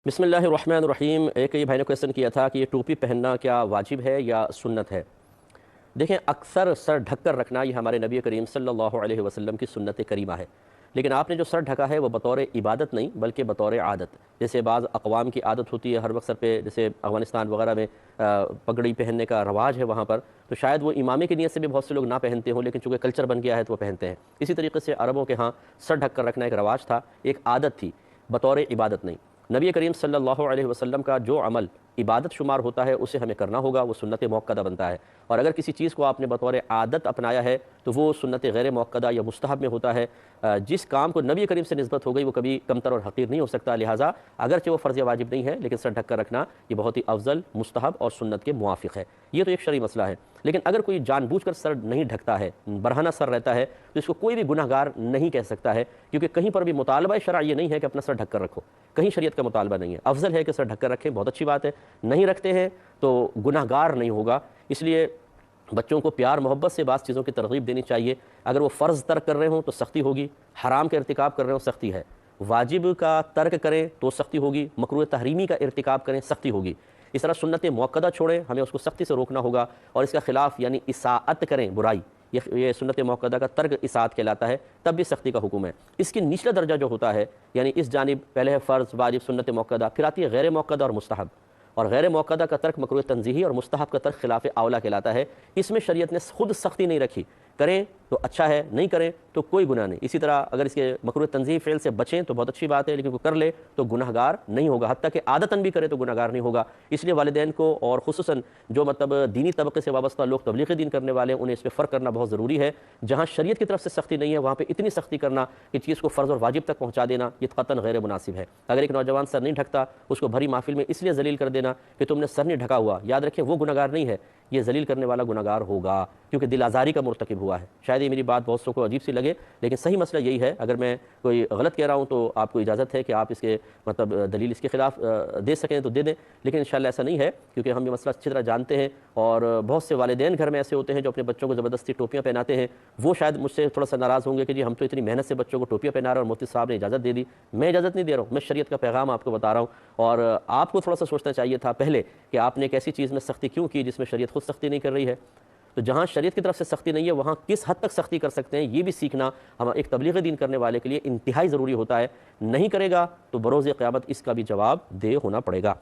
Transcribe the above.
بسم اللہ الرحمن الرحیم۔ ایک یہ بھائی نے کویسچن کیا تھا کہ یہ ٹوپی پہننا کیا واجب ہے یا سنت ہے؟ دیکھیں، اکثر سر ڈھک کر رکھنا یہ ہمارے نبی کریم صلی اللہ علیہ وسلم کی سنت کریمہ ہے، لیکن آپ نے جو سر ڈھکا ہے وہ بطور عبادت نہیں بلکہ بطور عادت۔ جیسے بعض اقوام کی عادت ہوتی ہے ہر وقت سر پہ، جیسے افغانستان وغیرہ میں پگڑی پہننے کا رواج ہے وہاں پر، تو شاید وہ امامے کی نیت سے بھی بہت سے لوگ نہ پہنتے ہوں، لیکن چونکہ کلچر بن گیا ہے تو وہ پہنتے ہیں۔ اسی طریقے سے عربوں کے ہاں سر ڈھک کر رکھنا ایک رواج تھا، ایک عادت تھی، بطور عبادت نہیں۔ نبی کریم صلی اللہ علیہ وسلم کا جو عمل عبادت شمار ہوتا ہے اسے ہمیں کرنا ہوگا، وہ سنت موقدہ بنتا ہے۔ اور اگر کسی چیز کو آپ نے بطور عادت اپنایا ہے تو وہ سنت غیر موقدہ یا مستحب میں ہوتا ہے۔ جس کام کو نبی کریم سے نسبت ہو گئی وہ کبھی کمتر اور حقیر نہیں ہو سکتا، لہٰذا اگرچہ وہ فرض یا واجب نہیں ہے لیکن سر ڈھک کر رکھنا یہ بہت ہی افضل، مستحب اور سنت کے موافق ہے۔ یہ تو ایک شرعی مسئلہ ہے، لیکن اگر کوئی جان بوجھ کر سر نہیں ڈھکتا ہے، برہنہ سر رہتا ہے، تو اس کو کوئی بھی گناہ گار نہیں کہہ سکتا ہے، کیونکہ کہیں پر بھی مطالبہ شرع یہ نہیں ہے کہ اپنا سر ڈھک کر رکھو، کہیں شریعت کا مطالبہ نہیں ہے۔ افضل ہے کہ سر ڈھک کر رکھیں، بہت اچھی بات ہے، نہیں رکھتے ہیں تو گناہ گار نہیں ہوگا۔ اس لیے بچوں کو پیار محبت سے بعض چیزوں کی ترغیب دینی چاہیے۔ اگر وہ فرض ترک کر رہے ہوں تو سختی ہوگی، حرام کا ارتکاب کر رہے ہوں سختی ہے، واجب کا ترک کریں تو سختی ہوگی، مکروہ تحریمی کا ارتکاب کریں سختی ہوگی۔ اس طرح سنت موقدہ چھوڑیں، ہمیں اس کو سختی سے روکنا ہوگا، اور اس کا خلاف یعنی اساءت کریں، برائی، یہ سنت موقدہ کا ترک اساءت کہلاتا ہے، تب بھی سختی کا حکم ہے۔ اس کی نچلا درجہ جو ہوتا ہے، یعنی اس جانب پہلے ہے فرض، واجب، سنت موقدہ، پھر آتی ہے غیر موقدہ اور مستحب، اور غیر موقدہ کا ترک مکروہ تنزیہی اور مستحب کا ترک خلاف اولیٰ کہلاتا ہے۔ اس میں شریعت نے خود سختی نہیں رکھی، کریں تو اچھا ہے، نہیں کریں تو کوئی گناہ نہیں۔ اسی طرح اگر اس کے مکروہ تنزیہی فعل سے بچیں تو بہت اچھی بات ہے، لیکن وہ کر لے تو گناہ گار نہیں ہوگا، حتیٰ کہ عادتاً بھی کرے تو گناہ گار نہیں ہوگا۔ اس لیے والدین کو، اور خصوصاً جو دینی طبقے سے وابستہ لوگ تبلیغ دین کرنے والے ہیں، انہیں اس پہ فرق کرنا بہت ضروری ہے۔ جہاں شریعت کی طرف سے سختی نہیں ہے وہاں پہ اتنی سختی کرنا کہ چیز کو فرض اور واجب تک پہنچا دینا، یہ قطعاً غیر مناسب ہے۔ اگر ایک نوجوان سر نہیں ڈھکتا، اس کو بھری محفل میں اس لیے ذلیل کر دینا کہ تم نے سر نہیں ڈھکا ہوا، یاد رکھیں وہ گناہ گار نہیں ہے، یہ ذلیل کرنے والا گناہ گار ہوگا، کیونکہ دل آزاری کا مرتکب ہوا ہے۔ شاید یہ میری بات بہت سو کو عجیب سی لگے، لیکن صحیح مسئلہ یہی ہے۔ اگر میں کوئی غلط کہہ رہا ہوں تو آپ کو اجازت ہے کہ آپ اس کے دلیل اس کے خلاف دے سکیں تو دے دیں، لیکن انشاءاللہ ایسا نہیں ہے، کیونکہ ہم یہ مسئلہ اچھی طرح جانتے ہیں۔ اور بہت سے والدین گھر میں ایسے ہوتے ہیں جو اپنے بچوں کو زبردستی ٹوپیاں پہناتے ہیں، وہ شاید مجھ سے تھوڑا سا ناراض ہوں گے کہ جی ہم تو اتنی محنت سے بچوں کو ٹوپیاں پہنا رہے ہیں اور مفتی صاحب نے اجازت دے دی۔ میں اجازت نہیں دے رہا ہوں، میں شریعت کا پیغام آپ کو بتا رہا ہوں، اور آپ کو تھوڑا سا سوچنا چاہیے تھا پہلے کہ آپ نے ایک ایسی چیز میں سختی کیوں کی جس میں شریعت خود سختی نہیں کر رہی ہے۔ تو جہاں شریعت کی طرف سے سختی نہیں ہے وہاں کس حد تک سختی کر سکتے ہیں، یہ بھی سیکھنا ہم ایک تبلیغ دین کرنے والے کے لیے انتہائی ضروری ہوتا ہے۔ نہیں کرے گا تو بروز قیامت اس کا بھی جواب دہ ہونا پڑے گا۔